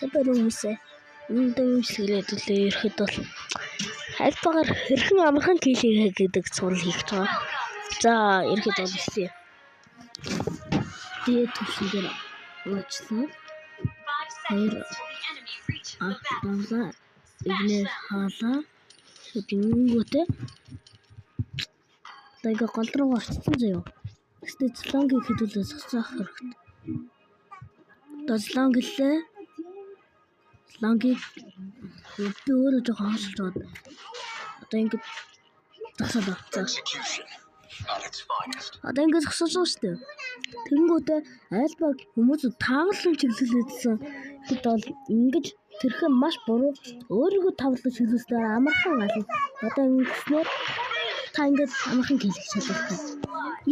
Супер хүмүүсээ энэ хэсгээр хэдүүлээ ирэхэд бол хайлтгаар хэрхэн амархан хийх гэдэг сурал хийх байгаа. За ирэхэд бол ихтэй. Тэгээд төвшингээр уучлаа. Хоёр ахлаа игнэр хаалаа. Тэнгүүтээ тайга гол руу орчихсон заяа. Тэгтээ злонгийг хэдүүлээ зогсоох хэрэгтэй. Злонг гэлээ. Злонгийг би өөрөө жоохон хаашилж байгаа. Одоо ингэж зогсоолоо. Одоо ингэж зогсож байгаа шүү дээ. Тэнгүүтээ айлбаг хүмүүс тааварлан чиглүүлсэн. Хэд бол ингэж тэрхэн маш буруу. Өөрийгөө тааварлан чиглүүлснээр амархан ална. Одоо ингэснээр та ингэж амархан хийх шалгалтай.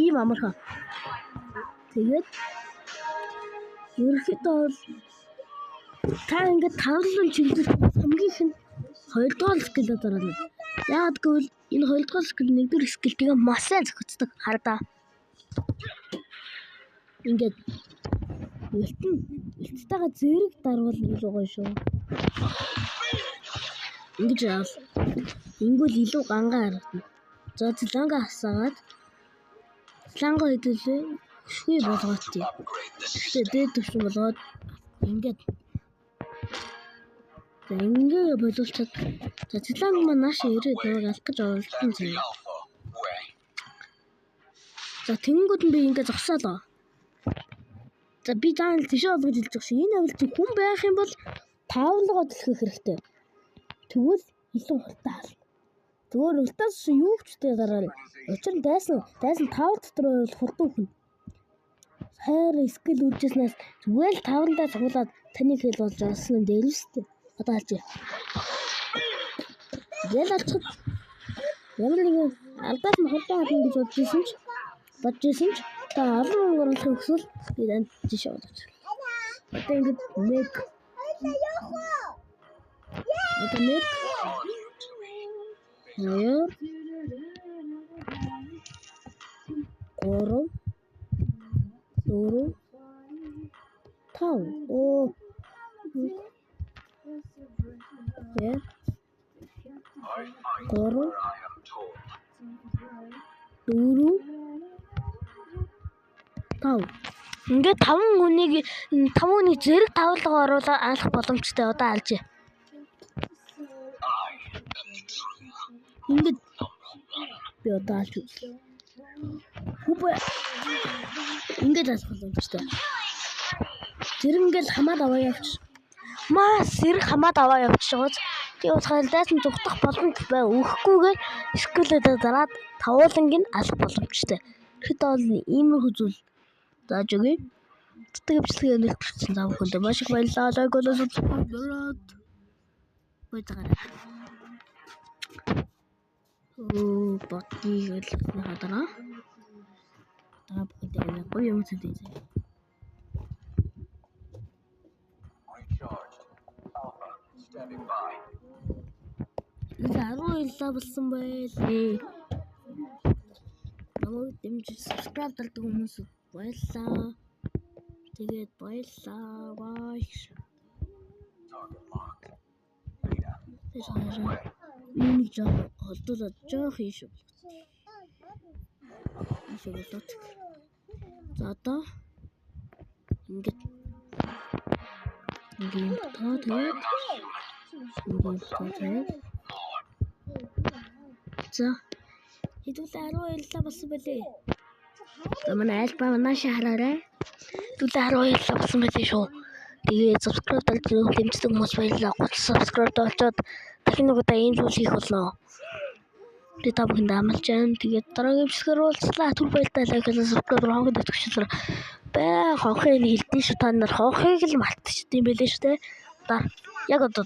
Ийм амархан. Тэгээд ерөнхийдөө бол та ингэж тааварлан чиглүүлэх хамгийн их нь 2 дугаар скил дараална. Яагаад гэвэл энэ 2 дугаар скил 1 дугаар скилтэйгээ маш сайн зохицдог хардаа. Ингээд элцтэйгээ зэрэг дарвал илүү гоё шүү. Ингэж яавал ингүүл илүү гангаа харагдана. За зланга хасаагаад зланга хэдүүлээ хөшгүй болгоот тий. Тэгтээ дээд төвшин болгоод ингээд за ингээ боловчод за зланга маань нааш ирээд нэг алах гэж оролдсон заяа. За тэнгүүд нь би ингээ зогсоолоо. За би таанд тийшээ олгож хэлж байгаа шээ. Энэ авилт хүн байх юм бол таавалгаа төлөх хэрэгтэй. Тэгвэл илүү хурдан ална. Зүгээр ултаас юу ч гараад учир нь дайсан таавал дотор байвал хурдан хүн. Хайр скил үржснээс зүгээр л таавалдаа цуглаад таныг хэл болж авсан юм дээр үстэй. Одоо алж. Ял алчаад ямар нэгэн алдаас нь хурдан ална гэж бодож исэн ч та олон оруулах хүсвэл би энд тийш яваад. Одоо ингэ нэг одоо нэг хоёр гурав дөрөв тав оо я гурав дөрөв тав ингээд 5 хүнийг зэрэг тавлага оруулаад алах боломжтой. Одоо алж. Ингээд би одоо алж үзлээ. Хүүбэ ингээд алах боломжтой. Зэрэг ингээд хамаад аваа явчих. Маа зэрэг хамаад аваа явчих гоц. Би уусгаар дайсан зүгтах боломж бай. Өгөхгүйгээр скилэдээ дараад тавууланг нь алах боломжтой. Тэгэхэд бол иймэрхүү зүйл зааж өгье. Тэтгэв бичлэгээ нэгтгэсэн зав хүндээ маш их баярлалаа. Лайк болоод subscribe баярлалаа. Ботыг л хадаа. Та бүхэнд гоё юм зүйл. Заруйлаа болсон байлээ. Намайг дэмжиж subscribe талдаг хүмүүс баярлалаа. Тэгээд баярлалаа. Бай. Энийг жоо холдуулаад жоох ийш. Ийш болоод. За одоо ингээд тоо. За хэдүүлээ 10 баярлалаа болсон байлээ. За манай альба манаш хараарай. Хэдүүлээ 10 баярлалаа болсон байлээ шүү. Тэгээд subscribe талж дэмждэг хүмүүс баярлалаа. 30 subscribe болоод дахин нэг удаа ийм зүйл хийх болно. Тэгээд та бүхэнд амлаж байна. Тэгээд дараагийн бичлэгээр уулзлаа. Түр баярлалаа. Лайк and subscribe хонход өгчөөр бай хонхыг хэлдэж шүү. Та нар хонхыг л мартчихсан юм байлээ шүү дээ. Яг одоо